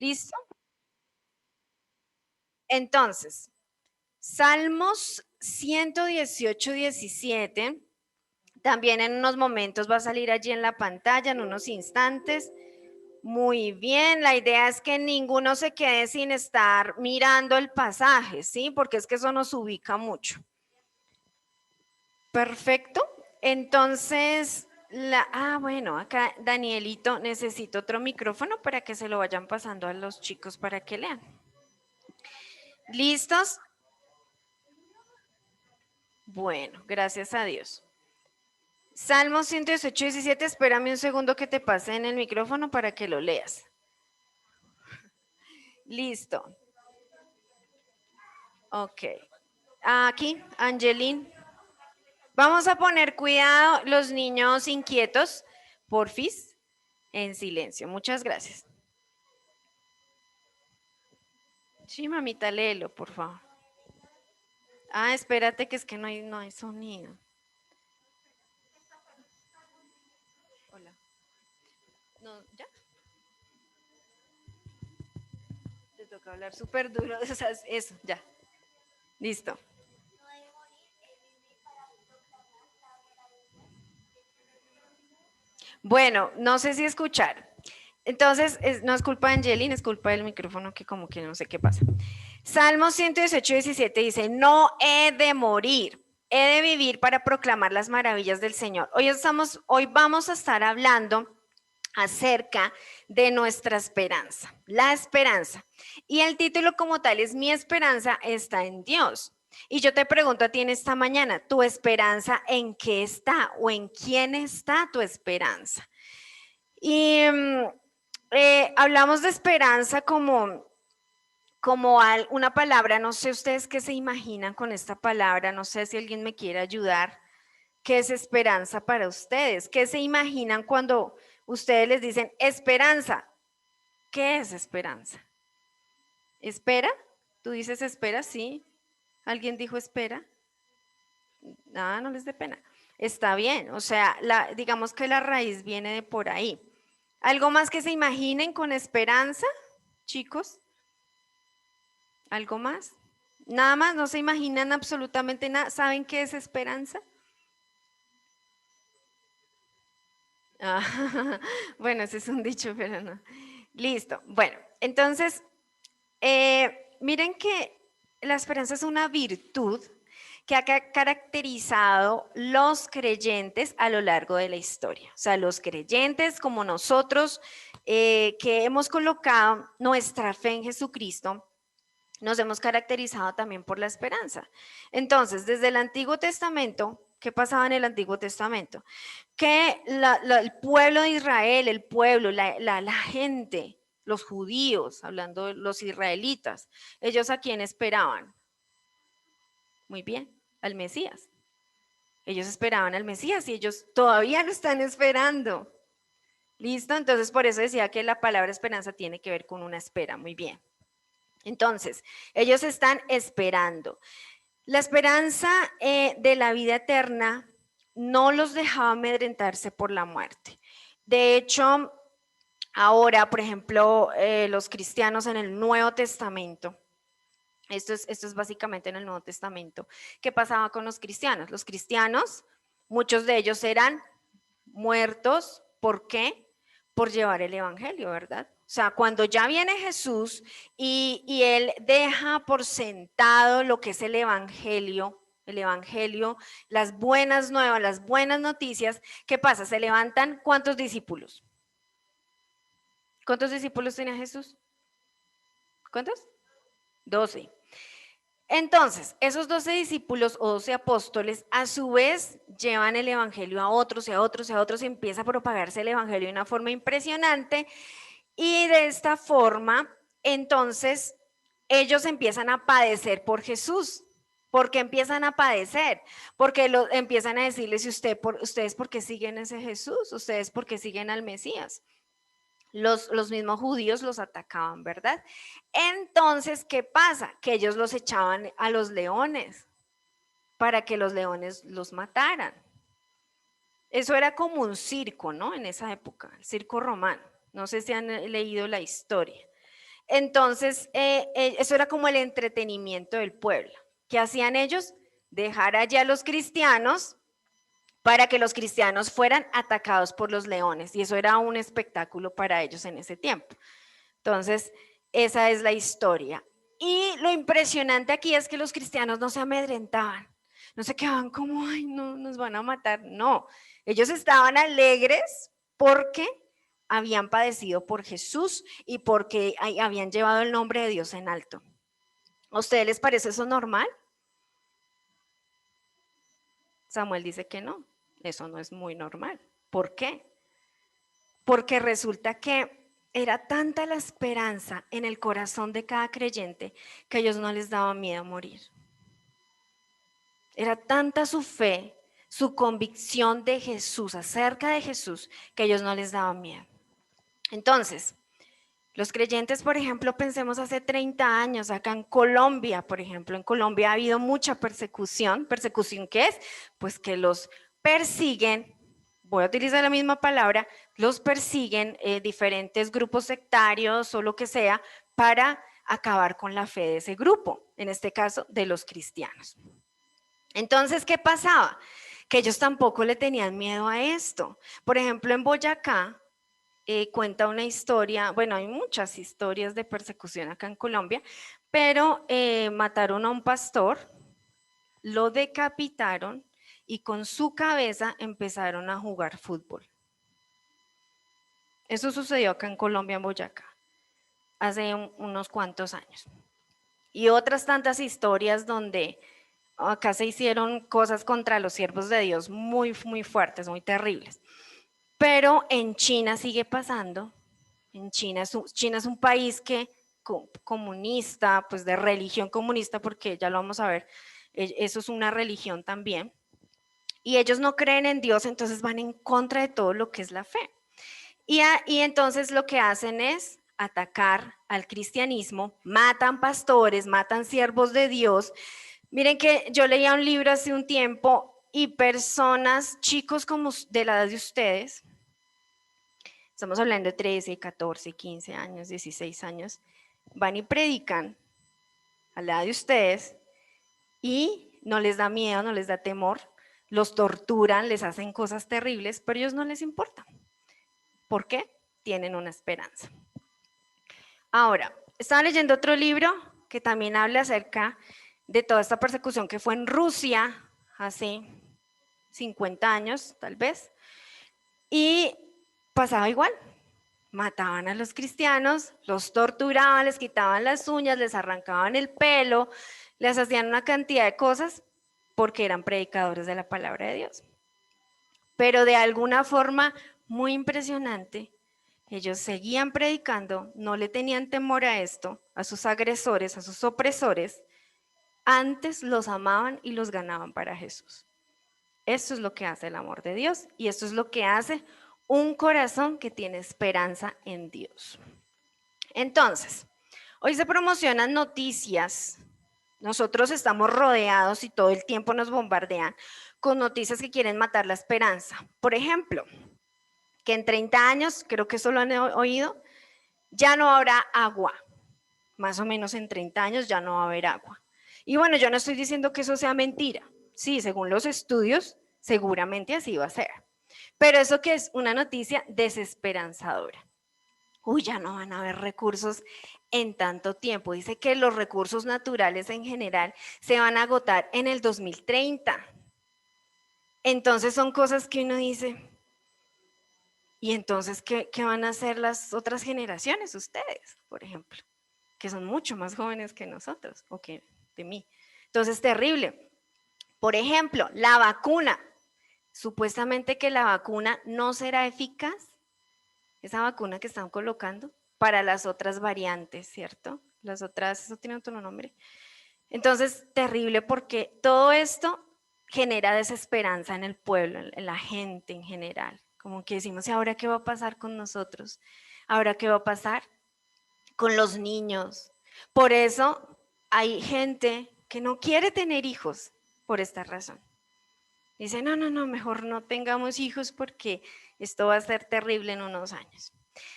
¿Listo? Entonces, Salmos 118, 17, también en unos momentos va a salir allí en la pantalla, en unos instantes. Muy bien, la idea es que ninguno se quede sin estar mirando el pasaje, ¿sí? Porque es que eso nos ubica mucho. Perfecto. Entonces, bueno, acá Danielito, necesito otro micrófono para que se lo vayan pasando a los chicos para que lean. ¿Listos? Bueno, gracias a Dios. Salmo 118, 17, espérame un segundo que te pase en el micrófono para que lo leas. Listo. Ok. Aquí, Angelín. Vamos a poner cuidado, los niños inquietos, porfis, en silencio. Muchas gracias. Sí, mamita, léelo, por favor. Espérate que es que no hay sonido. Hola. No, ¿ya? Te toca hablar súper duro. O sea, eso, ya. Listo. Bueno, no sé si escuchar. Entonces, no es culpa de Angelina, es culpa del micrófono que como que no sé qué pasa. Salmo 118, 17 dice, no he de morir, he de vivir para proclamar las maravillas del Señor. Hoy vamos a estar hablando acerca de nuestra esperanza, la esperanza. Y el título como tal es Mi esperanza está en Dios. Y yo te pregunto a ti en esta mañana, ¿tu esperanza en qué está o en quién está tu esperanza? Y hablamos de esperanza como una palabra, no sé ustedes qué se imaginan con esta palabra, no sé si alguien me quiere ayudar. ¿Qué es esperanza para ustedes? ¿Qué se imaginan cuando ustedes les dicen esperanza? ¿Qué es esperanza? ¿Espera? ¿Tú dices espera? Sí. ¿Alguien dijo espera? Nada, no les dé pena. Está bien, o sea, digamos que la raíz viene de por ahí. ¿Algo más que se imaginen con esperanza, chicos? ¿Algo más? Nada más, no se imaginan absolutamente nada. ¿Saben qué es esperanza? Bueno, ese es un dicho, pero no. Listo. Bueno, entonces, miren que la esperanza es una virtud que ha caracterizado los creyentes a lo largo de la historia. O sea, los creyentes como nosotros que hemos colocado nuestra fe en Jesucristo, nos hemos caracterizado también por la esperanza. Entonces, desde el Antiguo Testamento, ¿qué pasaba en el Antiguo Testamento? Que el pueblo de Israel, el pueblo, la gente, los judíos, hablando de los israelitas, ellos a quién esperaban. Muy bien, al Mesías. Ellos esperaban al Mesías y ellos todavía lo están esperando. ¿Listo? Entonces, por eso decía que la palabra esperanza tiene que ver con una espera. Muy bien. Entonces, ellos están esperando. La esperanza de la vida eterna no los dejaba amedrentarse por la muerte. De hecho, ahora, por ejemplo, los cristianos en el Nuevo Testamento, esto es básicamente en el Nuevo Testamento, ¿qué pasaba con los cristianos? Los cristianos, muchos de ellos eran muertos, ¿por qué? Por llevar el Evangelio, ¿verdad? O sea, cuando ya viene Jesús y Él deja por sentado lo que es el Evangelio, las buenas nuevas, las buenas noticias, ¿qué pasa? Se levantan ¿cuántos discípulos? ¿Cuántos discípulos tenía Jesús? ¿Cuántos? 12. Entonces, esos 12 discípulos o 12 apóstoles a su vez llevan el evangelio a otros y a otros y a otros y empieza a propagarse el evangelio de una forma impresionante y de esta forma, entonces, ellos empiezan a padecer por Jesús. ¿Por qué empiezan a padecer? Porque empiezan a decirles, si ustedes por qué siguen a ese Jesús, ustedes por qué siguen al Mesías. Los mismos judíos los atacaban, ¿verdad? Entonces, ¿qué pasa? Que ellos los echaban a los leones para que los leones los mataran. Eso era como un circo, ¿no? En esa época, el circo romano. No sé si han leído la historia. Entonces, eso era como el entretenimiento del pueblo. ¿Qué hacían ellos? Dejar allí a los cristianos para que los cristianos fueran atacados por los leones. Y eso era un espectáculo para ellos en ese tiempo. Entonces, esa es la historia. Y lo impresionante aquí es que los cristianos no se amedrentaban, no se quedaban como, ay, no, nos van a matar. No, ellos estaban alegres porque habían padecido por Jesús y porque habían llevado el nombre de Dios en alto. ¿A ustedes les parece eso normal? Samuel dice que no, eso no es muy normal. ¿Por qué? Porque resulta que era tanta la esperanza en el corazón de cada creyente que a ellos no les daba miedo morir. Era tanta su fe, su convicción de Jesús, acerca de Jesús, que a ellos no les daba miedo. Entonces, los creyentes, por ejemplo, pensemos hace 30 años, acá en Colombia, por ejemplo, en Colombia ha habido mucha persecución. ¿Persecución qué es? Pues que los persiguen, voy a utilizar la misma palabra, los persiguen diferentes grupos sectarios o lo que sea para acabar con la fe de ese grupo, en este caso de los cristianos. Entonces, ¿qué pasaba? Que ellos tampoco le tenían miedo a esto. Por ejemplo, en Boyacá, cuenta una historia, bueno, hay muchas historias de persecución acá en Colombia, pero mataron a un pastor, lo decapitaron y con su cabeza empezaron a jugar fútbol. Eso sucedió acá en Colombia, en Boyacá, hace unos cuantos años. Y otras tantas historias donde acá se hicieron cosas contra los siervos de Dios muy, muy fuertes, muy terribles. Pero en China sigue pasando. En China es un país que comunista, pues de religión comunista, porque ya lo vamos a ver, eso es una religión también. Y ellos no creen en Dios, entonces van en contra de todo lo que es la fe. Y entonces lo que hacen es atacar al cristianismo, matan pastores, matan siervos de Dios. Miren que yo leía un libro hace un tiempo y personas, chicos como de la edad de ustedes, estamos hablando de 13, 14, 15 años, 16 años, van y predican a la edad de ustedes y no les da miedo, no les da temor, los torturan, les hacen cosas terribles, pero a ellos no les importa. ¿Por qué? Tienen una esperanza. Ahora, estaba leyendo otro libro que también habla acerca de toda esta persecución que fue en Rusia hace 50 años, tal vez, y pasaba igual. Mataban a los cristianos, los torturaban, les quitaban las uñas, les arrancaban el pelo, les hacían una cantidad de cosas porque eran predicadores de la palabra de Dios. Pero de alguna forma muy impresionante, ellos seguían predicando, no le tenían temor a esto, a sus agresores, a sus opresores, antes los amaban y los ganaban para Jesús. Esto es lo que hace el amor de Dios y esto es lo que hace un corazón que tiene esperanza en Dios. Entonces, hoy se promocionan noticias. Nosotros estamos rodeados y todo el tiempo nos bombardean con noticias que quieren matar la esperanza. Por ejemplo, que en 30 años, creo que eso lo han oído, ya no habrá agua. Más o menos en 30 años ya no va a haber agua. Y bueno, yo no estoy diciendo que eso sea mentira. Sí, según los estudios, seguramente así va a ser. Pero eso que es una noticia desesperanzadora. Uy, ya no van a haber recursos en tanto tiempo. Dice que los recursos naturales en general se van a agotar en el 2030. Entonces son cosas que uno dice, ¿y entonces qué van a hacer las otras generaciones, ustedes, por ejemplo? Que son mucho más jóvenes que nosotros o que de mí. Entonces, terrible. Por ejemplo, la vacuna. Supuestamente que la vacuna no será eficaz, esa vacuna que están colocando, para las otras variantes, ¿cierto? Las otras, eso tiene otro nombre. Entonces, terrible porque todo esto genera desesperanza en el pueblo, en la gente en general. Como que decimos, ¿y ahora qué va a pasar con nosotros? ¿Ahora qué va a pasar con los niños? Por eso hay gente que no quiere tener hijos por esta razón. Dice, no, no, no, mejor no tengamos hijos porque esto va a ser terrible en unos años.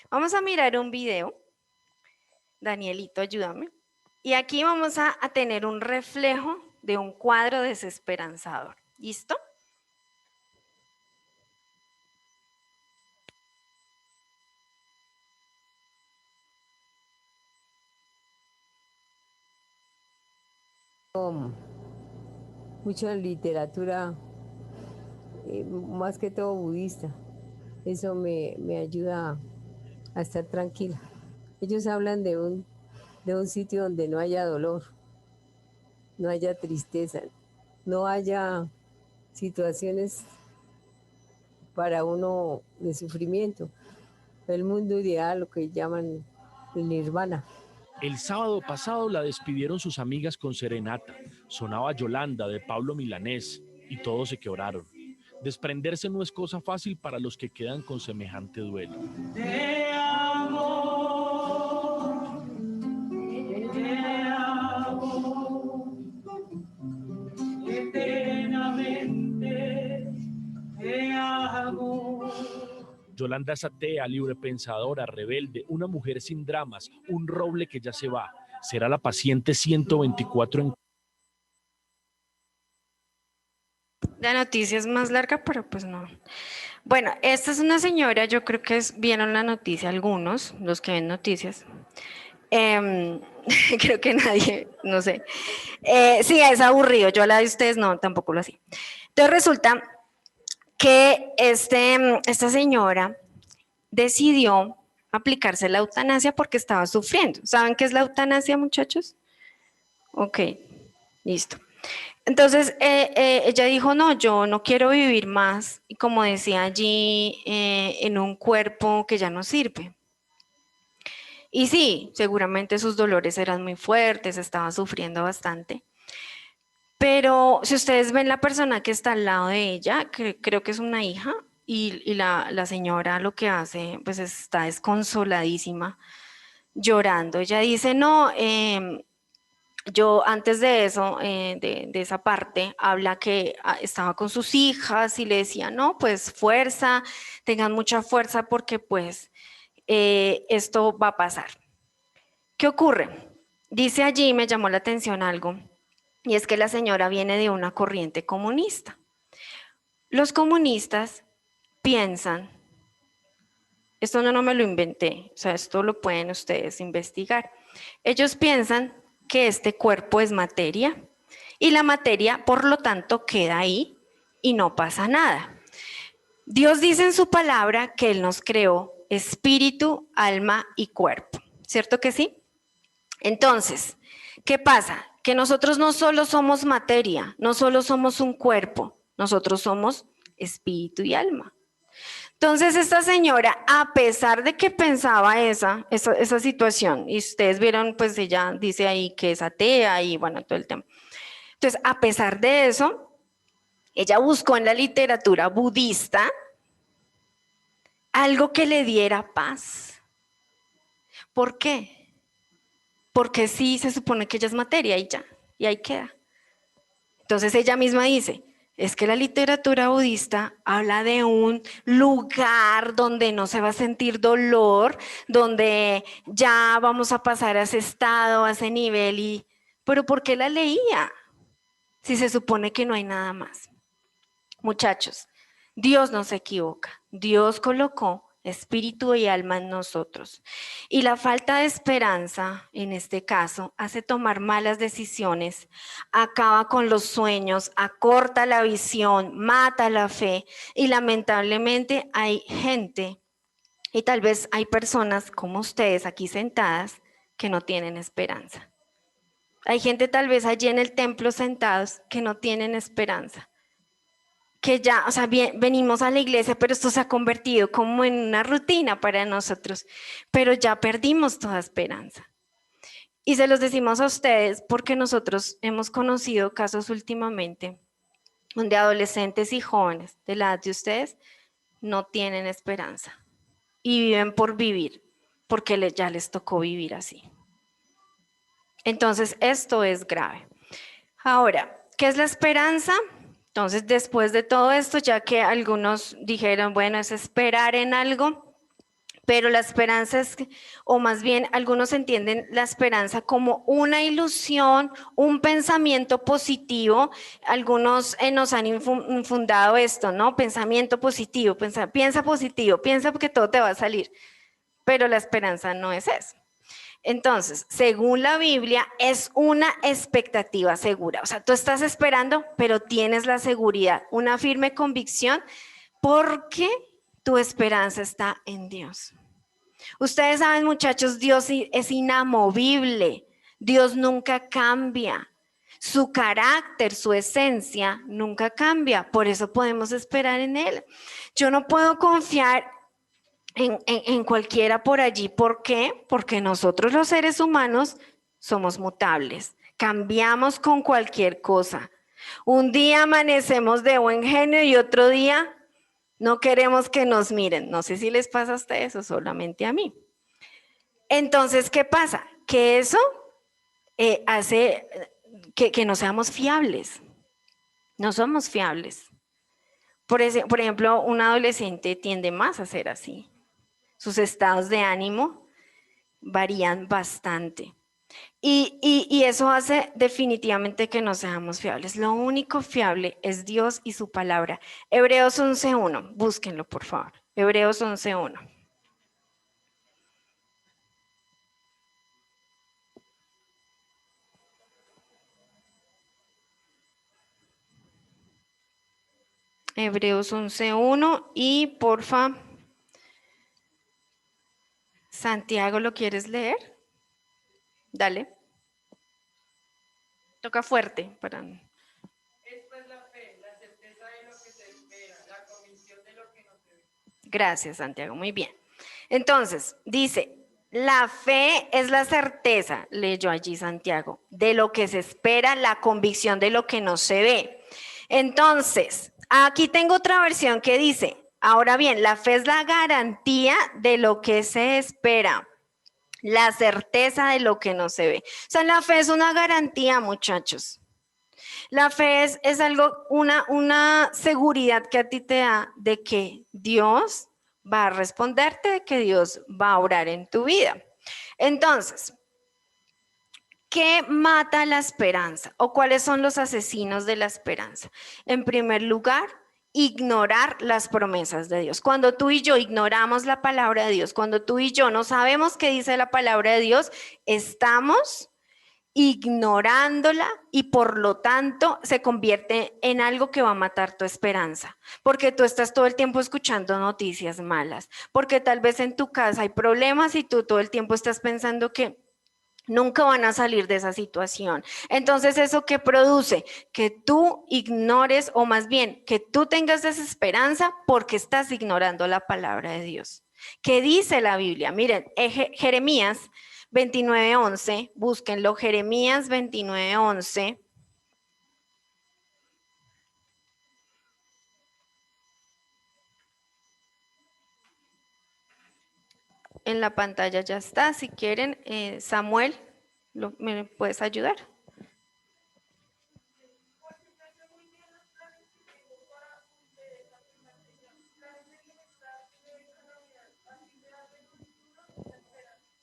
Vamos a mirar un video Danielito, ayúdame. Y aquí vamos a tener un reflejo de un cuadro desesperanzador. ¿Listo? Mucha literatura, más que todo budista. Eso me ayuda a estar tranquila. Ellos hablan de un sitio donde no haya dolor, no haya tristeza, no haya situaciones para uno de sufrimiento. El mundo ideal, lo que llaman el nirvana. El sábado pasado la despidieron sus amigas con serenata. Sonaba Yolanda de Pablo Milanés y todos se quebraron. Desprenderse no es cosa fácil para los que quedan con semejante duelo. Te amo, eternamente te amo. Yolanda es atea, librepensadora, rebelde, una mujer sin dramas, un roble que ya se va. Será la paciente 124 en... La noticia es más larga, pero pues no. Bueno, esta es una señora, yo creo que vieron la noticia algunos, los que ven noticias. Creo que nadie, no sé. Sí, es aburrido, yo a la de ustedes no, tampoco lo hacía. Entonces resulta que esta señora decidió aplicarse la eutanasia porque estaba sufriendo. ¿Saben qué es la eutanasia, muchachos? Ok, listo. Entonces ella dijo, no, yo no quiero vivir más, y como decía allí, en un cuerpo que ya no sirve. Y sí, seguramente sus dolores eran muy fuertes, estaba sufriendo bastante. Pero si ustedes ven la persona que está al lado de ella, creo que es una hija, y la señora lo que hace, pues está desconsoladísima, llorando. Ella dice, no, yo antes de eso, de esa parte, habla que estaba con sus hijas y le decía, no, pues fuerza, tengan mucha fuerza porque pues esto va a pasar. ¿Qué ocurre? Dice allí, me llamó la atención algo, y es que la señora viene de una corriente comunista. Los comunistas piensan, esto no me lo inventé, o sea, esto lo pueden ustedes investigar. Ellos piensan que este cuerpo es materia y la materia, por lo tanto, queda ahí y no pasa nada. Dios dice en su palabra que Él nos creó espíritu, alma y cuerpo, ¿cierto que sí? Entonces, ¿qué pasa? Que nosotros no solo somos materia, no solo somos un cuerpo, nosotros somos espíritu y alma. Entonces esta señora, a pesar de que pensaba esa situación, y ustedes vieron, pues ella dice ahí que es atea y bueno, todo el tema. Entonces, a pesar de eso, ella buscó en la literatura budista algo que le diera paz. ¿Por qué? Porque sí se supone que ella es materia y ya, y ahí queda. Entonces ella misma dice, es que la literatura budista habla de un lugar donde no se va a sentir dolor, donde ya vamos a pasar a ese estado, a ese nivel. ¿Pero por qué la leía? Si se supone que no hay nada más. Muchachos, Dios no se equivoca. Dios colocó espíritu y alma en nosotros. Y la falta de esperanza, en este caso, hace tomar malas decisiones, acaba con los sueños, acorta la visión, mata la fe. Y lamentablemente hay gente, y tal vez hay personas como ustedes aquí sentadas, que no tienen esperanza. Hay gente tal vez allí en el templo sentados que no tienen esperanza, que ya, o sea, venimos a la iglesia, pero esto se ha convertido como en una rutina para nosotros, pero ya perdimos toda esperanza. Y se los decimos a ustedes porque nosotros hemos conocido casos últimamente donde adolescentes y jóvenes de la edad de ustedes no tienen esperanza y viven por vivir, porque ya les tocó vivir así. Entonces, esto es grave. Ahora, ¿qué es la esperanza? Entonces, después de todo esto, ya que algunos dijeron, bueno, es esperar en algo, Pero la esperanza es, o más bien algunos entienden la esperanza como una ilusión, un pensamiento positivo. Algunos nos han infundado esto, ¿no? Pensamiento positivo, piensa positivo, piensa que todo te va a salir. Pero la esperanza no es eso. Entonces, según la Biblia, es una expectativa segura. O sea, tú estás esperando, pero tienes la seguridad, una firme convicción, porque tu esperanza está en Dios. Ustedes saben, muchachos, Dios es inamovible. Dios nunca cambia. Su carácter, su esencia nunca cambia. Por eso podemos esperar en Él. Yo no puedo confiar en cualquiera por allí. ¿Por qué? Porque nosotros los seres humanos somos mutables. Cambiamos con cualquier cosa. Un día amanecemos de buen genio y otro día no queremos que nos miren. No sé si les pasa a ustedes o solamente a mí. Entonces, ¿qué pasa? Que eso hace que no seamos fiables. No somos fiables. Por ejemplo, un adolescente tiende más a ser así. Sus estados de ánimo varían bastante. Y eso hace definitivamente que no seamos fiables. Lo único fiable es Dios y su palabra. Hebreos 11:1, búsquenlo por favor. Hebreos 11:1. Hebreos 11:1 y porfa, Santiago, ¿lo quieres leer? Dale. Toca fuerte para... Esta es la fe, la certeza de lo que se espera, la convicción de lo que no se ve. Gracias, Santiago, muy bien. Entonces, dice, la fe es la certeza, leyó allí Santiago, de lo que se espera, la convicción de lo que no se ve. Entonces, aquí tengo otra versión que dice, ahora bien, la fe es la garantía de lo que se espera, la certeza de lo que no se ve. O sea, la fe es una garantía, muchachos. La fe es algo, una seguridad que a ti te da de que Dios va a responderte, de que Dios va a obrar en tu vida. Entonces, ¿qué mata la esperanza? ¿O cuáles son los asesinos de la esperanza? En primer lugar, ignorar las promesas de Dios. Cuando tú y yo ignoramos la palabra de Dios, cuando tú y yo no sabemos qué dice la palabra de Dios, estamos ignorándola y por lo tanto se convierte en algo que va a matar tu esperanza, porque tú estás todo el tiempo escuchando noticias malas, porque tal vez en tu casa hay problemas y tú todo el tiempo estás pensando que nunca van a salir de esa situación. Entonces, ¿eso qué produce? Que tú ignores, o más bien, que tú tengas desesperanza porque estás ignorando la palabra de Dios. ¿Qué dice la Biblia? Miren, Jeremías 29:11, búsquenlo, Jeremías 29:11. En la pantalla ya está, si quieren, Samuel, ¿me puedes ayudar?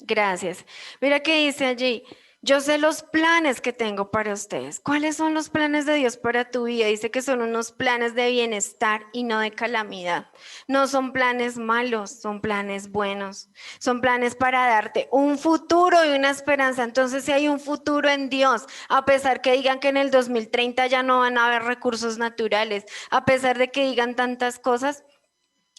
Gracias. Mira que dice allí, yo sé los planes que tengo para ustedes. ¿Cuáles son los planes de Dios para tu vida? Dice que son unos planes de bienestar y no de calamidad. No son planes malos, son planes buenos. Son planes para darte un futuro y una esperanza. Entonces, si hay un futuro en Dios, a pesar que digan que en el 2030 ya no van a haber recursos naturales, a pesar de que digan tantas cosas,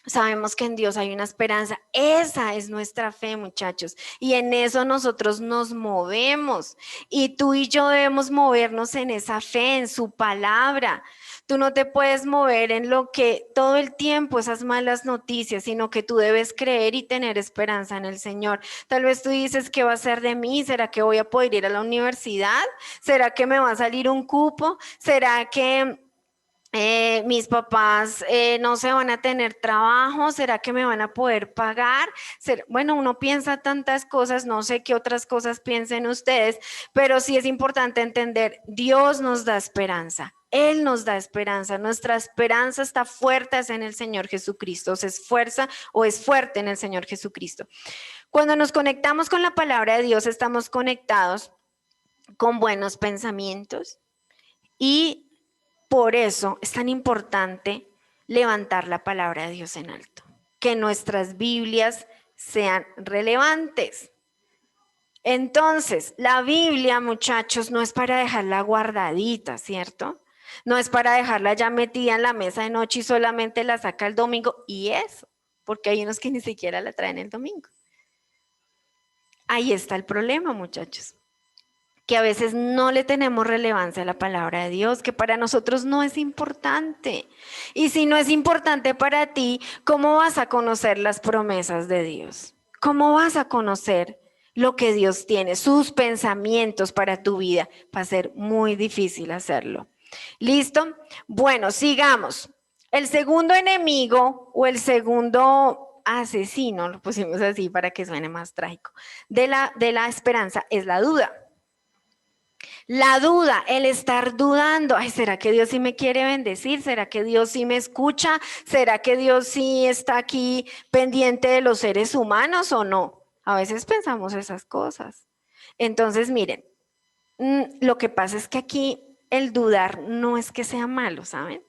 sabemos que en Dios hay una esperanza. Esa es nuestra fe, muchachos. Y en eso nosotros nos movemos. Y tú y yo debemos movernos en esa fe, en su palabra. Tú no te puedes mover en lo que todo el tiempo esas malas noticias, sino que tú debes creer y tener esperanza en el Señor. Tal vez tú dices, ¿qué va a ser de mí? ¿Será que voy a poder ir a la universidad? ¿Será que me va a salir un cupo? ¿Será que mis papás no se van a tener trabajo, ¿será que me van a poder pagar? Bueno, uno piensa tantas cosas, no sé qué otras cosas piensen ustedes, pero sí es importante entender, Dios nos da esperanza. Él nos da esperanza, nuestra esperanza está fuerte en el Señor Jesucristo, se esfuerza o es fuerte en el Señor Jesucristo. Cuando nos conectamos con la palabra de Dios, estamos conectados con buenos pensamientos y por eso es tan importante levantar la palabra de Dios en alto, que nuestras Biblias sean relevantes. Entonces, la Biblia, muchachos, no es para dejarla guardadita, ¿cierto? No es para dejarla ya metida en la mesa de noche y solamente la saca el domingo y eso, porque hay unos que ni siquiera la traen el domingo. Ahí está el problema, muchachos, que a veces no le tenemos relevancia a la palabra de Dios, que para nosotros no es importante. Y si no es importante para ti, ¿cómo vas a conocer las promesas de Dios? ¿Cómo vas a conocer lo que Dios tiene, sus pensamientos para tu vida? Va a ser muy difícil hacerlo. ¿Listo? Bueno, sigamos. El segundo enemigo o el segundo asesino, lo pusimos así para que suene más trágico, de la esperanza es la duda. La duda, el estar dudando, ay, ¿será que Dios sí me quiere bendecir? ¿Será que Dios sí me escucha? ¿Será que Dios sí está aquí pendiente de los seres humanos o no? A veces pensamos esas cosas. Entonces, miren, lo que pasa es que aquí el dudar no es que sea malo, ¿saben?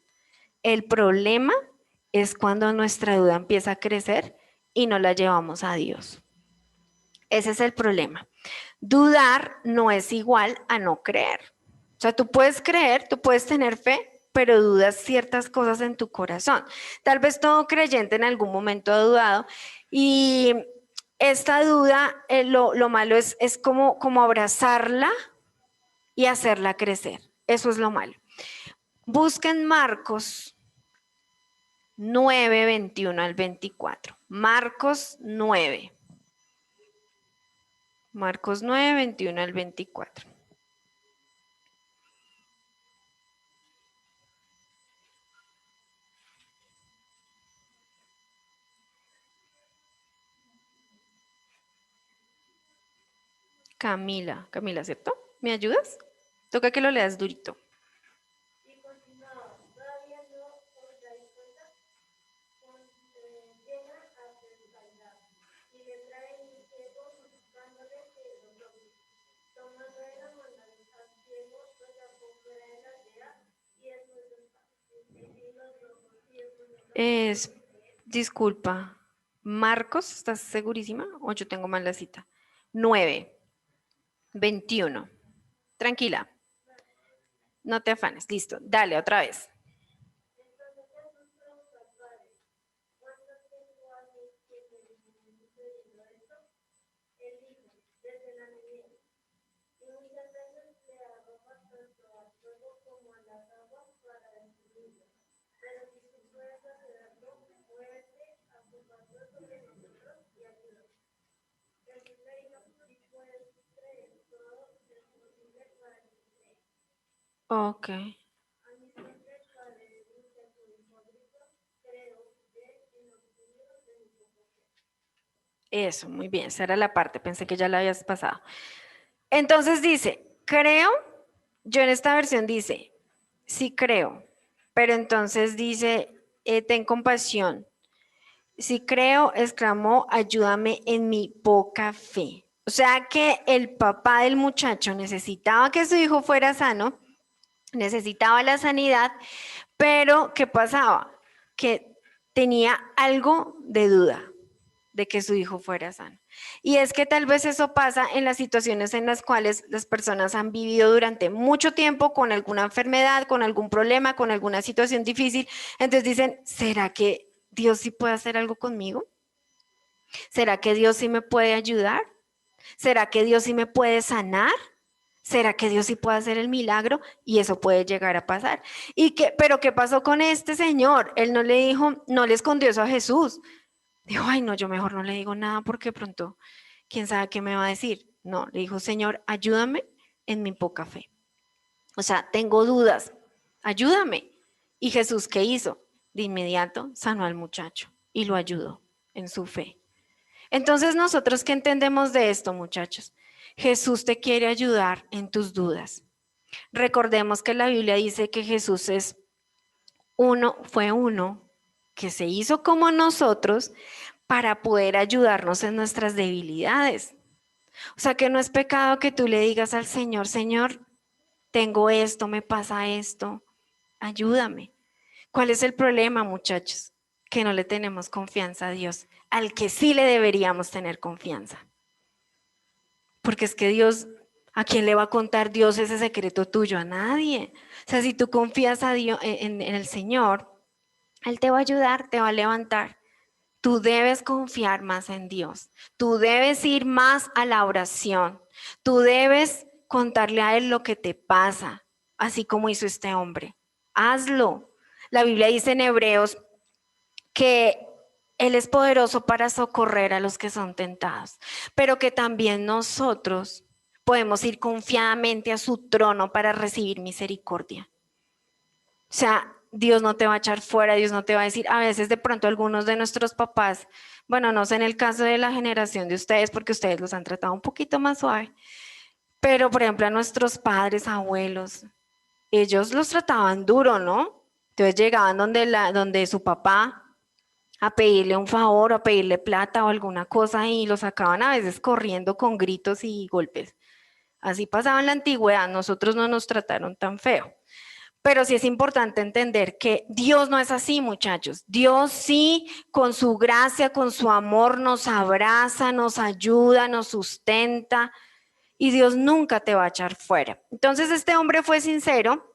El problema es cuando nuestra duda empieza a crecer y no la llevamos a Dios. Ese es el problema. Dudar no es igual a no creer. O sea, tú puedes creer, tú puedes tener fe, pero dudas ciertas cosas en tu corazón. Tal vez todo creyente en algún momento ha dudado y esta duda, lo malo es como abrazarla y hacerla crecer. Eso es lo malo. Busquen Marcos 9, 21 al 24. Marcos 9. Marcos 9, 21 al 24. Camila, ¿cierto? ¿Me ayudas? Toca que lo leas durito. Y continuaba, todavía no os dais cuenta, llega a desbailar, y le traen un ciego buscándole que lo toque. Tomando de la mano al ciego, lo sacó fuera de la aldea, y después los ojos, y después Disculpa, Marcos, ¿estás segurísima? O yo tengo mal la cita. 9, 21. Tranquila. No te afanes. Listo. Dale otra vez. Ok. Eso, muy bien. Esa era la parte. Pensé que ya la habías pasado. Entonces dice, creo, yo en esta versión dice, sí creo, pero entonces dice, ten compasión. Sí creo, exclamó, ayúdame en mi poca fe. O sea que el papá del muchacho necesitaba que su hijo fuera sano, necesitaba la sanidad, pero ¿qué pasaba? Que tenía algo de duda de que su hijo fuera sano. Y es que tal vez eso pasa en las situaciones en las cuales las personas han vivido durante mucho tiempo con alguna enfermedad, con algún problema, con alguna situación difícil. Entonces dicen, ¿será que Dios sí puede hacer algo conmigo? ¿Será que Dios sí me puede ayudar? ¿Será que Dios sí me puede sanar? ¿Será que Dios sí puede hacer el milagro? Y eso puede llegar a pasar. Pero ¿qué pasó con este señor? Él no le dijo, no le escondió eso a Jesús. Dijo, ay, no, yo mejor no le digo nada porque pronto, quién sabe qué me va a decir. No, le dijo, Señor, ayúdame en mi poca fe. O sea, tengo dudas, ayúdame. ¿Y Jesús qué hizo? De inmediato sanó al muchacho y lo ayudó en su fe. Entonces, ¿nosotros qué entendemos de esto, muchachos? Jesús te quiere ayudar en tus dudas. Recordemos que la Biblia dice que Jesús es fue uno que se hizo como nosotros para poder ayudarnos en nuestras debilidades. O sea, que no es pecado que tú le digas al Señor, Señor, tengo esto, me pasa esto, ayúdame. ¿Cuál es el problema, muchachos? Que no le tenemos confianza a Dios, al que sí le deberíamos tener confianza. Porque es que Dios, ¿a quién le va a contar Dios ese secreto tuyo? A nadie. O sea, si tú confías a Dios, en el Señor, Él te va a ayudar, te va a levantar. Tú debes confiar más en Dios. Tú debes ir más a la oración. Tú debes contarle a Él lo que te pasa, así como hizo este hombre. Hazlo. La Biblia dice en Hebreos que Él es poderoso para socorrer a los que son tentados, pero que también nosotros podemos ir confiadamente a su trono para recibir misericordia. O sea, Dios no te va a echar fuera, Dios no te va a decir, a veces de pronto algunos de nuestros papás, bueno, no sé en el caso de la generación de ustedes, porque ustedes los han tratado un poquito más suave, pero por ejemplo a nuestros padres, abuelos, ellos los trataban duro, ¿no? Entonces llegaban donde su papá a pedirle un favor, a pedirle plata o alguna cosa y los sacaban a veces corriendo con gritos y golpes. Así pasaba en la antigüedad, nosotros no nos trataron tan feo. Pero sí es importante entender que Dios no es así, muchachos. Dios sí, con su gracia, con su amor, nos abraza, nos ayuda, nos sustenta y Dios nunca te va a echar fuera. Entonces este hombre fue sincero,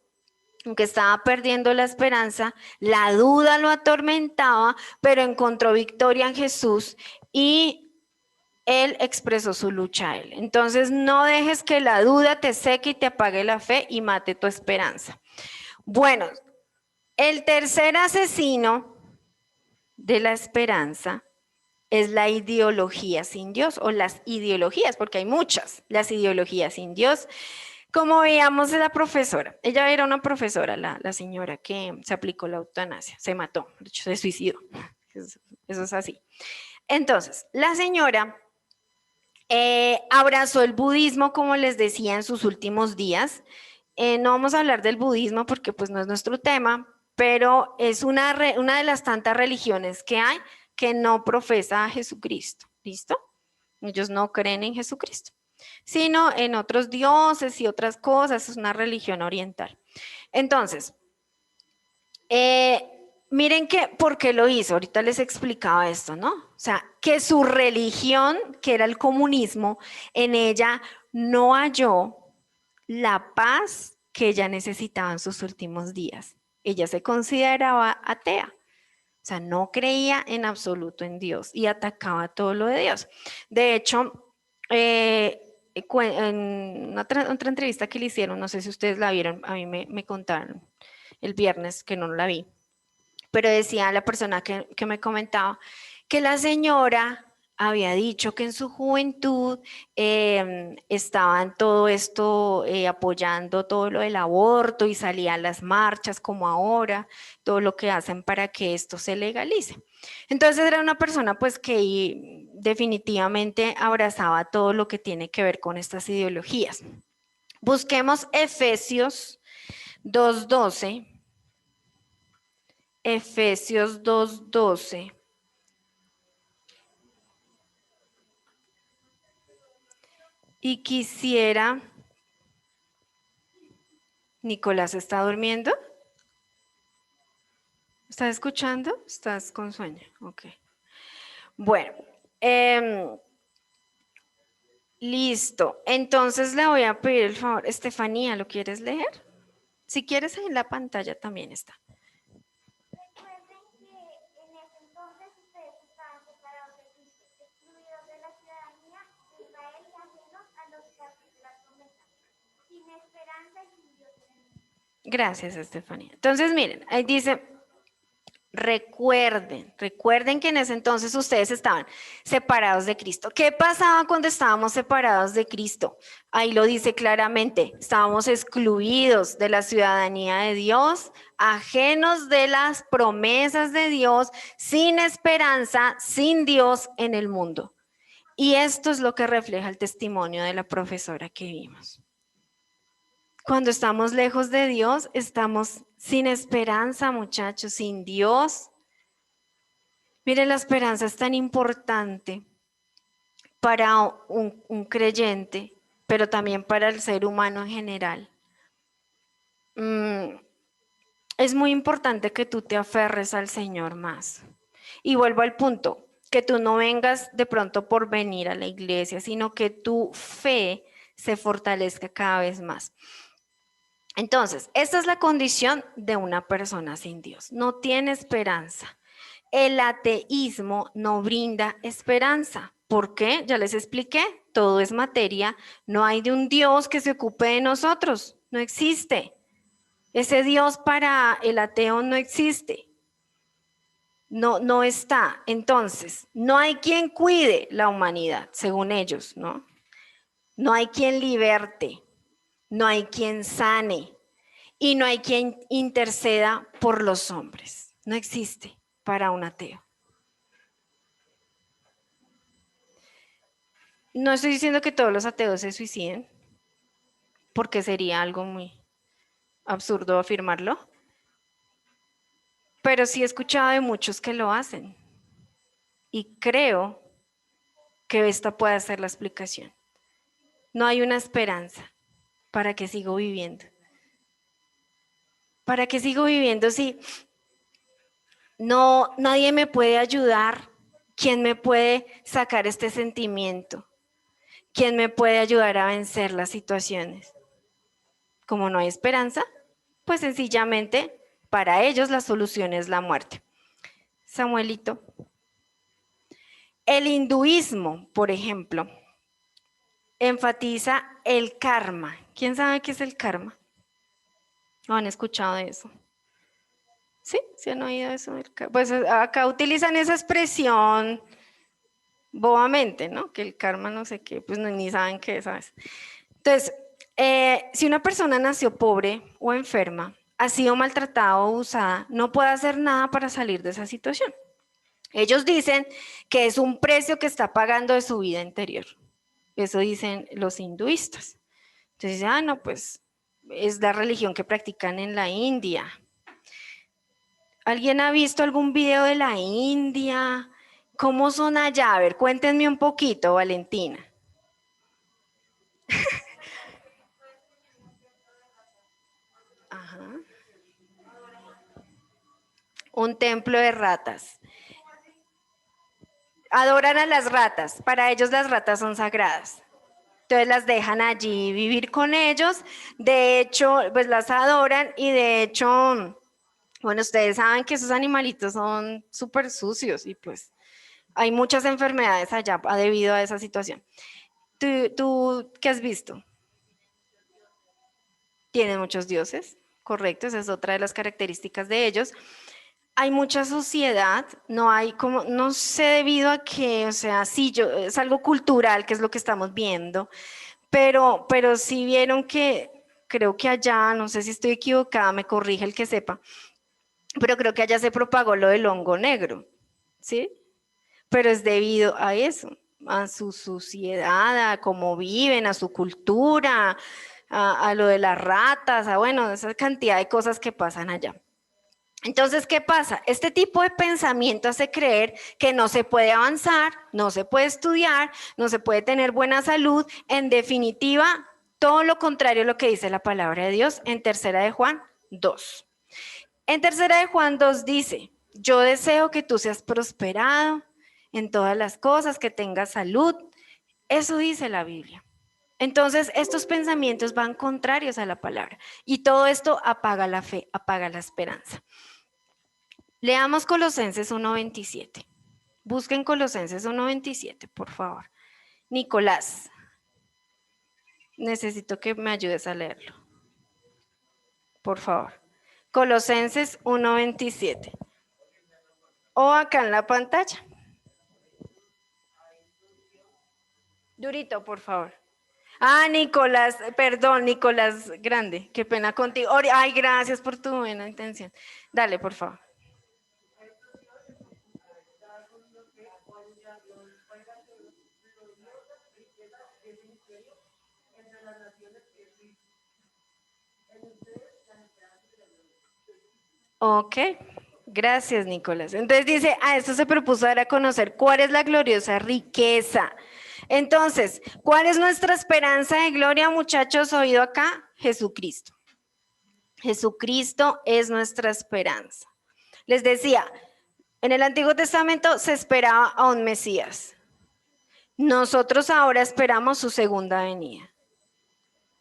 aunque estaba perdiendo la esperanza, la duda lo atormentaba, pero encontró victoria en Jesús y él expresó su lucha a él. Entonces no dejes que la duda te seque y te apague la fe y mate tu esperanza. Bueno, el tercer asesino de la esperanza es la ideología sin Dios o las ideologías, porque hay muchas, las ideologías sin Dios. Como veíamos de la profesora, ella era una profesora, la señora que se aplicó la eutanasia, se mató, de hecho se suicidó, eso es así. Entonces, la señora abrazó el budismo, como les decía, en sus últimos días. No vamos a hablar del budismo porque pues no es nuestro tema, pero es una de las tantas religiones que hay que no profesa a Jesucristo. ¿Listo? Ellos no creen en Jesucristo, sino en otros dioses y otras cosas. Es una religión oriental. Entonces, miren que, ¿por qué lo hizo? Ahorita les explicaba esto, ¿no? O sea, que su religión, que era el comunismo, en ella no halló la paz que ella necesitaba en sus últimos días. Ella se consideraba atea, o sea, no creía en absoluto en Dios y atacaba todo lo de Dios. De hecho, en otra entrevista que le hicieron, no sé si ustedes la vieron, a mí me contaron el viernes que no la vi, pero decía la persona que me comentaba que la señora había dicho que en su juventud estaba en todo esto apoyando todo lo del aborto y salía a las marchas como ahora, todo lo que hacen para que esto se legalice. Entonces era una persona pues que definitivamente abrazaba todo lo que tiene que ver con estas ideologías. Busquemos Efesios 2:12. Efesios 2:12. Y quisiera, Nicolás, ¿está durmiendo? ¿Estás escuchando? ¿Estás con sueño? Ok. Bueno, listo. Entonces le voy a pedir el favor. Estefanía, ¿lo quieres leer? Si quieres, en la pantalla también está. Recuerden que en ese entonces ustedes estaban separados de Cristo, excluidos de la ciudadanía de Israel y ajenos a los pactos de la promesa, sin esperanza y sin Dios en el mundo. Gracias, Estefanía. Entonces, miren, ahí dice, Recuerden que en ese entonces ustedes estaban separados de Cristo. ¿Qué pasaba cuando estábamos separados de Cristo? Ahí lo dice claramente, estábamos excluidos de la ciudadanía de Dios, ajenos de las promesas de Dios, sin esperanza, sin Dios en el mundo. Y esto es lo que refleja el testimonio de la profesora que vimos. Cuando estamos lejos de Dios, estamos sin esperanza, muchachos, sin Dios. Mire, la esperanza es tan importante para un creyente, pero también para el ser humano en general. Es muy importante que tú te aferres al Señor más. Y vuelvo al punto, que tú no vengas de pronto por venir a la iglesia, sino que tu fe se fortalezca cada vez más. Entonces, esta es la condición de una persona sin Dios. No tiene esperanza. El ateísmo no brinda esperanza. ¿Por qué? Ya les expliqué. Todo es materia. No hay de un Dios que se ocupe de nosotros. No existe. Ese Dios para el ateo no existe. No está. Entonces, no hay quien cuide la humanidad, según ellos, ¿no? No hay quien liberte. No hay quien sane. Y no hay quien interceda por los hombres. No existe para un ateo. No estoy diciendo que todos los ateos se suiciden, porque sería algo muy absurdo afirmarlo, pero sí he escuchado de muchos que lo hacen. Y creo que esta puede ser la explicación. No hay una esperanza. ¿Para qué sigo viviendo? ¿Para qué sigo viviendo si no, nadie me puede ayudar? ¿Quién me puede sacar este sentimiento? ¿Quién me puede ayudar a vencer las situaciones? Como no hay esperanza, pues sencillamente para ellos la solución es la muerte. Samuelito. El hinduismo, por ejemplo, enfatiza el karma. ¿Quién sabe qué es el karma? ¿No han escuchado de eso? ¿Sí? ¿Sí han oído eso? Pues acá utilizan esa expresión bobamente, ¿no? Que el karma no sé qué, pues ni saben qué es, ¿sabes? Entonces, si una persona nació pobre o enferma, ha sido maltratada o abusada, no puede hacer nada para salir de esa situación. Ellos dicen que es un precio que está pagando de su vida interior. Eso dicen los hinduistas. Entonces, no, pues es la religión que practican en la India. ¿Alguien ha visto algún video de la India? ¿Cómo son allá? A ver, cuéntenme un poquito, Valentina. Ajá. Un templo de ratas. Adoran a las ratas. Para ellos las ratas son sagradas. Entonces las dejan allí vivir con ellos. De hecho, pues las adoran y de hecho, bueno, ustedes saben que esos animalitos son súper sucios y pues hay muchas enfermedades allá debido a esa situación. ¿Tú qué has visto? Tienen muchos dioses, correcto, esa es otra de las características de ellos. Hay mucha suciedad, no hay como, no sé debido a que, o sea, sí, es algo cultural, que es lo que estamos viendo, pero sí vieron que, creo que allá, no sé si estoy equivocada, me corrige el que sepa, pero creo que allá se propagó lo del hongo negro, ¿sí? Pero es debido a eso, a su suciedad, a cómo viven, a su cultura, a lo de las ratas, a bueno, esa cantidad de cosas que pasan allá. Entonces, ¿qué pasa? Este tipo de pensamiento hace creer que no se puede avanzar, no se puede estudiar, no se puede tener buena salud. En definitiva, todo lo contrario a lo que dice la palabra de Dios en 3 de Juan 2. En 3 de Juan 2 dice, yo deseo que tú seas prosperado en todas las cosas, que tengas salud. Eso dice la Biblia. Entonces, estos pensamientos van contrarios a la palabra y todo esto apaga la fe, apaga la esperanza. Leamos Colosenses 1:27. Busquen Colosenses 1:27, por favor. Nicolás, necesito que me ayudes a leerlo. Por favor. Colosenses 1:27. o acá en la pantalla. Durito, por favor. Ah, Nicolás, perdón, Nicolás Grande, qué pena contigo. Ay, gracias por tu buena intención. Dale, por favor. Ok, gracias, Nicolás. Entonces dice, a esto se propuso dar a conocer cuál es la gloriosa riqueza. Entonces, ¿cuál es nuestra esperanza de gloria, muchachos? ¿Oído acá? Jesucristo. Jesucristo es nuestra esperanza. Les decía, en el Antiguo Testamento se esperaba a un Mesías. Nosotros ahora esperamos su segunda venida.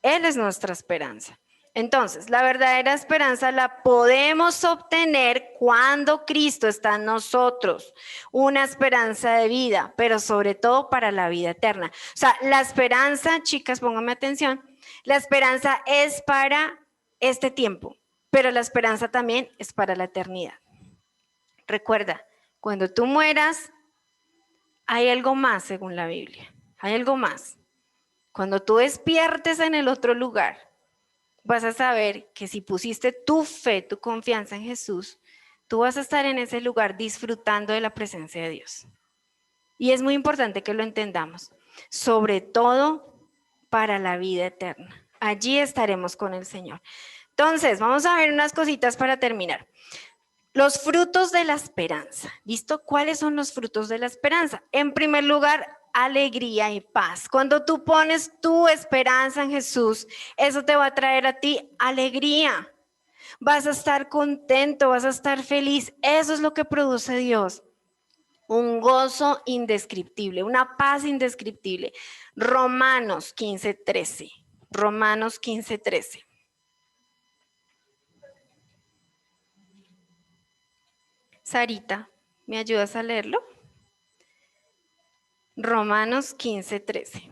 Él es nuestra esperanza. Entonces, la verdadera esperanza la podemos obtener cuando Cristo está en nosotros. Una esperanza de vida, pero sobre todo para la vida eterna. O sea, la esperanza, chicas, pónganme atención, la esperanza es para este tiempo, pero la esperanza también es para la eternidad. Recuerda, cuando tú mueras, hay algo más según la Biblia. Hay algo más. Cuando tú despiertes en el otro lugar, vas a saber que si pusiste tu fe, tu confianza en Jesús, tú vas a estar en ese lugar disfrutando de la presencia de Dios. Y es muy importante que lo entendamos, sobre todo para la vida eterna. Allí estaremos con el Señor. Entonces, vamos a ver unas cositas para terminar. Los frutos de la esperanza. ¿Listo? ¿Cuáles son los frutos de la esperanza? En primer lugar, alegría y paz. Cuando tú pones tu esperanza en Jesús, eso te va a traer a ti alegría. Vas a estar contento, vas a estar feliz. Eso es lo que produce Dios. Un gozo indescriptible, una paz indescriptible. Romanos 15:13. Romanos 15:13. Sarita, ¿me ayudas a leerlo? Romanos 15:13.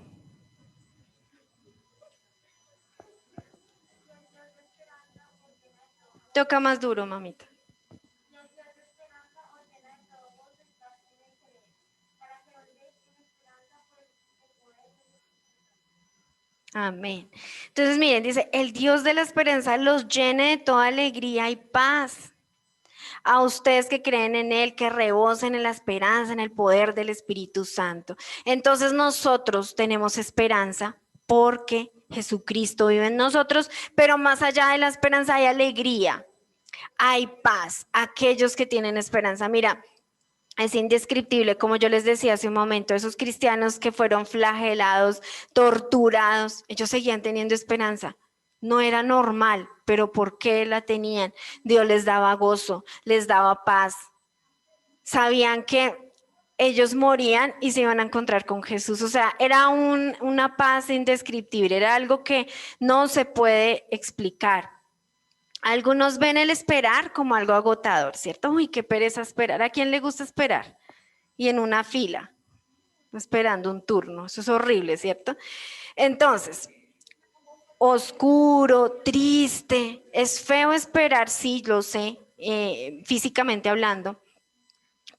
Toca más duro, mamita. Amén. Entonces, miren, dice, el Dios de la esperanza los llene de toda alegría y paz. A ustedes que creen en Él, que rebosen en la esperanza, en el poder del Espíritu Santo. Entonces nosotros tenemos esperanza porque Jesucristo vive en nosotros, pero más allá de la esperanza hay alegría, hay paz. Aquellos que tienen esperanza, mira, es indescriptible, como yo les decía hace un momento, esos cristianos que fueron flagelados, torturados, ellos seguían teniendo esperanza. No era normal, pero ¿por qué la tenían? Dios les daba gozo, les daba paz. Sabían que ellos morían y se iban a encontrar con Jesús. O sea, era una paz indescriptible, era algo que no se puede explicar. Algunos ven el esperar como algo agotador, ¿cierto? Uy, qué pereza esperar. ¿A quién le gusta esperar? Y en una fila, esperando un turno. Eso es horrible, ¿cierto? Entonces, oscuro, triste, es feo esperar, sí, lo sé, físicamente hablando,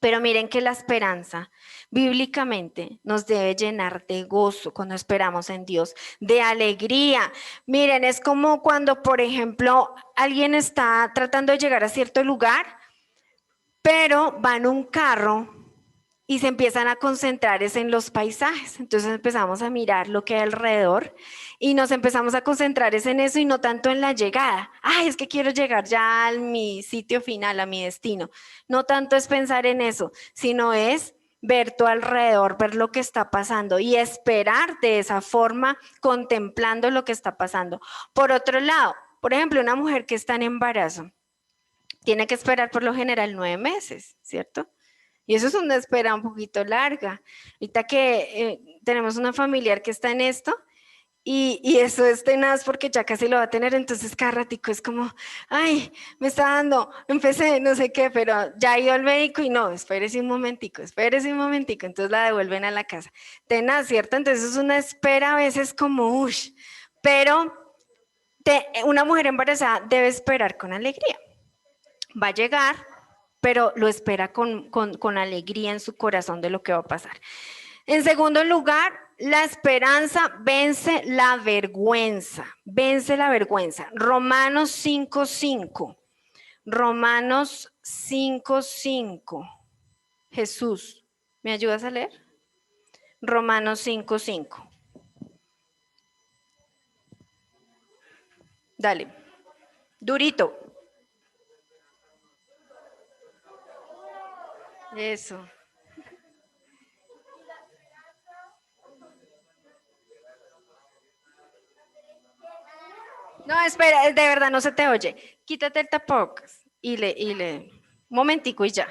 pero miren que la esperanza bíblicamente nos debe llenar de gozo cuando esperamos en Dios, de alegría. Miren, es como cuando, por ejemplo, alguien está tratando de llegar a cierto lugar, pero va en un carro y se empiezan a concentrar en los paisajes. Entonces empezamos a mirar lo que hay alrededor y nos empezamos a concentrar en eso y no tanto en la llegada. Ay, es que quiero llegar ya a mi sitio final, a mi destino. No tanto es pensar en eso, sino es ver tu alrededor, ver lo que está pasando y esperar de esa forma, contemplando lo que está pasando. Por otro lado, por ejemplo, una mujer que está en embarazo tiene que esperar por lo general 9 meses, ¿cierto? Y eso es una espera un poquito larga. Ahorita que tenemos una familiar que está en esto y eso es tenaz porque ya casi lo va a tener, entonces cada ratico es como, ay, me está dando, empecé, no sé qué, pero ya ha ido al médico y no, espérese un momentico, entonces la devuelven a la casa. Tenaz, ¿cierto? Entonces es una espera a veces como, uff, pero una mujer embarazada debe esperar con alegría. Va a llegar, pero lo espera con alegría en su corazón de lo que va a pasar. En segundo lugar, la esperanza vence la vergüenza. Vence la vergüenza. Romanos 5:5. Romanos 5:5. Jesús, ¿me ayudas a leer? Romanos 5:5. Dale. Durito. Eso. No, espera, de verdad no se te oye. Quítate el tapabocas y le, un momentico y ya.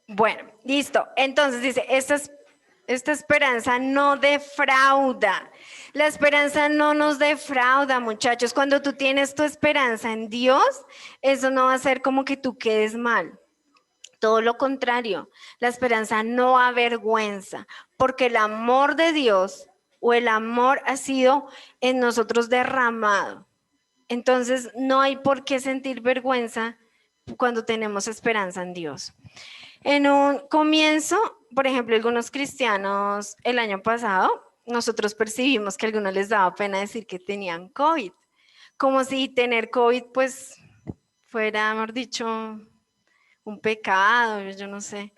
Bueno, listo. Entonces dice, esta esperanza no defrauda. La esperanza no nos defrauda, muchachos. Cuando tú tienes tu esperanza en Dios, eso no va a ser como que tú quedes mal. Todo lo contrario, la esperanza no avergüenza, porque el amor de Dios o el amor ha sido en nosotros derramado. Entonces, no hay por qué sentir vergüenza cuando tenemos esperanza en Dios. En un comienzo, por ejemplo, algunos cristianos el año pasado, nosotros percibimos que a algunos les daba pena decir que tenían COVID, como si tener COVID pues fuera, mejor dicho, un pecado, yo no sé.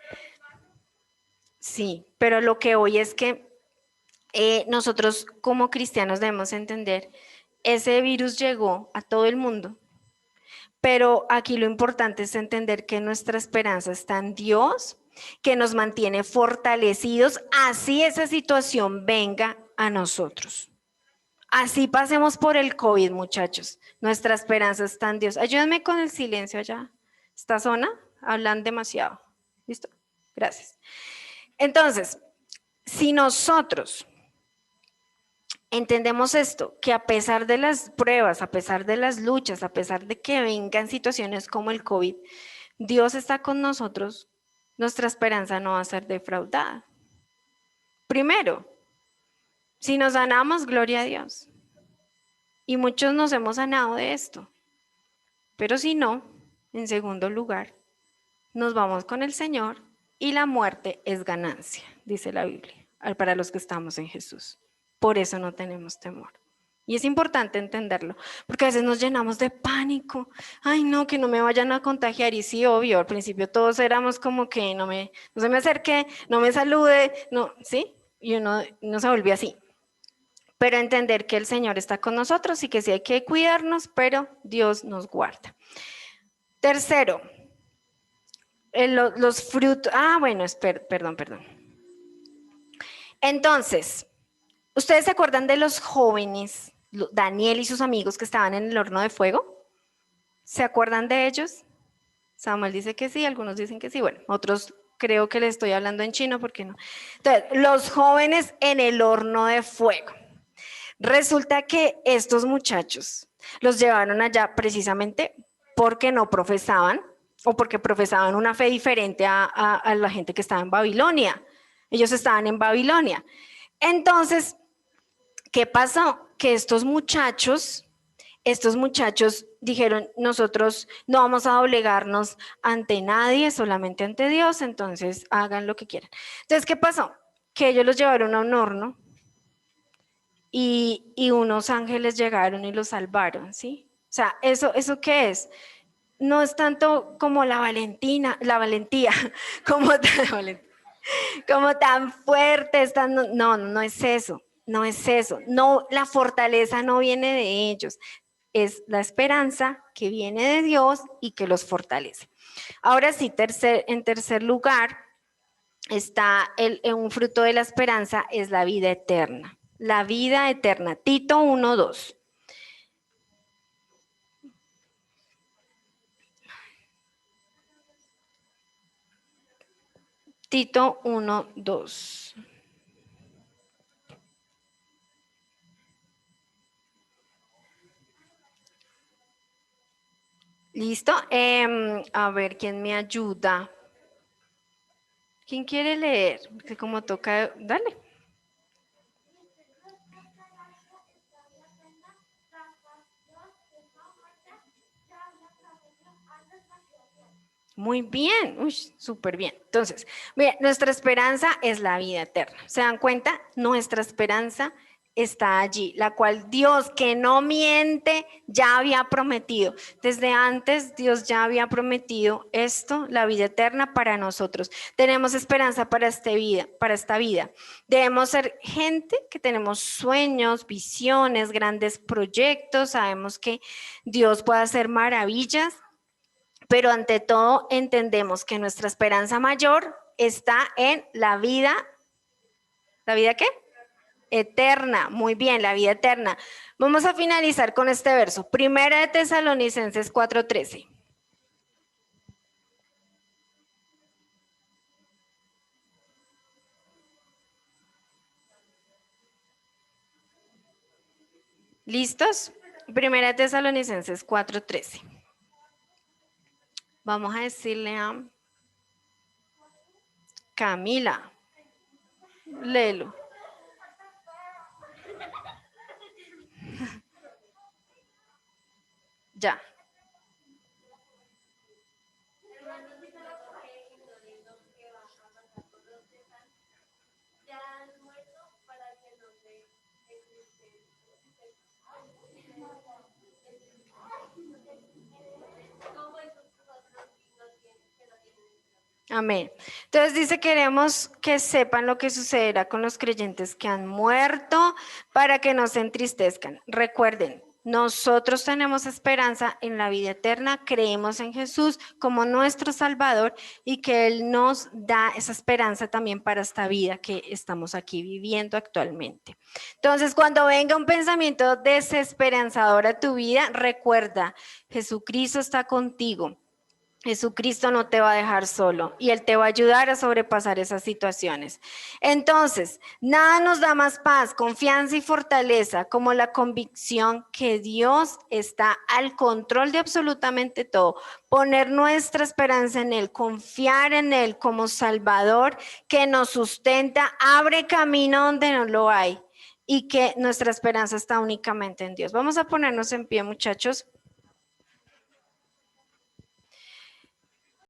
Sí, pero lo que hoy es que nosotros como cristianos debemos entender, ese virus llegó a todo el mundo, pero aquí lo importante es entender que nuestra esperanza está en Dios, que nos mantiene fortalecidos, así esa situación venga a nosotros. Así pasemos por el COVID, muchachos. Nuestra esperanza está en Dios. Ayúdenme con el silencio allá. Esta zona hablan demasiado. ¿Listo? Gracias. Entonces, si nosotros entendemos esto, que a pesar de las pruebas, a pesar de las luchas, a pesar de que vengan situaciones como el COVID, Dios está con nosotros, nuestra esperanza no va a ser defraudada. Primero, si nos sanamos, gloria a Dios. Y muchos nos hemos sanado de esto. Pero si no, en segundo lugar, nos vamos con el Señor y la muerte es ganancia, dice la Biblia, para los que estamos en Jesús. Por eso no tenemos temor. Y es importante entenderlo, porque a veces nos llenamos de pánico. Ay, no, que no me vayan a contagiar. Y sí, obvio, al principio todos éramos como que no se me acerque, no me salude, no, ¿sí? Y uno se volvió así. Pero entender que el Señor está con nosotros y que sí hay que cuidarnos, pero Dios nos guarda. Tercero, los frutos. Bueno, perdón. Entonces, ¿ustedes se acuerdan de los jóvenes, Daniel y sus amigos que estaban en el horno de fuego? ¿Se acuerdan de ellos? Samuel dice que sí, algunos dicen que sí. Bueno, otros creo que le estoy hablando en chino porque no. Entonces, los jóvenes en el horno de fuego. Resulta que estos muchachos los llevaron allá precisamente porque no profesaban o porque profesaban una fe diferente a la gente que estaba en Babilonia. Ellos estaban en Babilonia. Entonces, ¿qué pasó? Que estos muchachos dijeron, nosotros no vamos a doblegarnos ante nadie, solamente ante Dios, entonces hagan lo que quieran. Entonces, ¿qué pasó? Que ellos los llevaron a un horno y unos ángeles llegaron y los salvaron, ¿sí? O sea, ¿eso qué es? No es tanto como la valentía, como tan fuerte, no es eso, no es eso. No, la fortaleza no viene de ellos, es la esperanza que viene de Dios y que los fortalece. Ahora sí, en tercer lugar, está un fruto de la esperanza, es la vida eterna. La vida eterna. Tito 1:2. Tito 1:2. ¿Listo? A ver, ¿quién me ayuda? ¿Quién quiere leer? Porque como toca, dale. Muy bien, uy, súper bien. Entonces, mira, nuestra esperanza es la vida eterna. ¿Se dan cuenta? Nuestra esperanza está allí, la cual Dios, que no miente, ya había prometido. Desde antes Dios ya había prometido esto, la vida eterna para nosotros. Tenemos esperanza para esta vida. Debemos ser gente que tenemos sueños, visiones, grandes proyectos. Sabemos que Dios puede hacer maravillas. Pero ante todo entendemos que nuestra esperanza mayor está en la vida. ¿La vida qué? Eterna. Muy bien, la vida eterna. Vamos a finalizar con este verso. Primera de Tesalonicenses 4:13. ¿Listos? Primera de Tesalonicenses 4:13. Vamos a decirle a Camila. Léelo. Ya. Amén. Entonces dice, queremos que sepan lo que sucederá con los creyentes que han muerto para que no se entristezcan. Recuerden, nosotros tenemos esperanza en la vida eterna, creemos en Jesús como nuestro Salvador y que Él nos da esa esperanza también para esta vida que estamos aquí viviendo actualmente. Entonces, cuando venga un pensamiento desesperanzador a tu vida, recuerda, Jesucristo está contigo. Jesucristo no te va a dejar solo y Él te va a ayudar a sobrepasar esas situaciones. Entonces, nada nos da más paz, confianza y fortaleza como la convicción que Dios está al control de absolutamente todo. Poner nuestra esperanza en Él, confiar en Él como Salvador que nos sustenta, abre camino donde no lo hay y que nuestra esperanza está únicamente en Dios. Vamos a ponernos en pie, muchachos.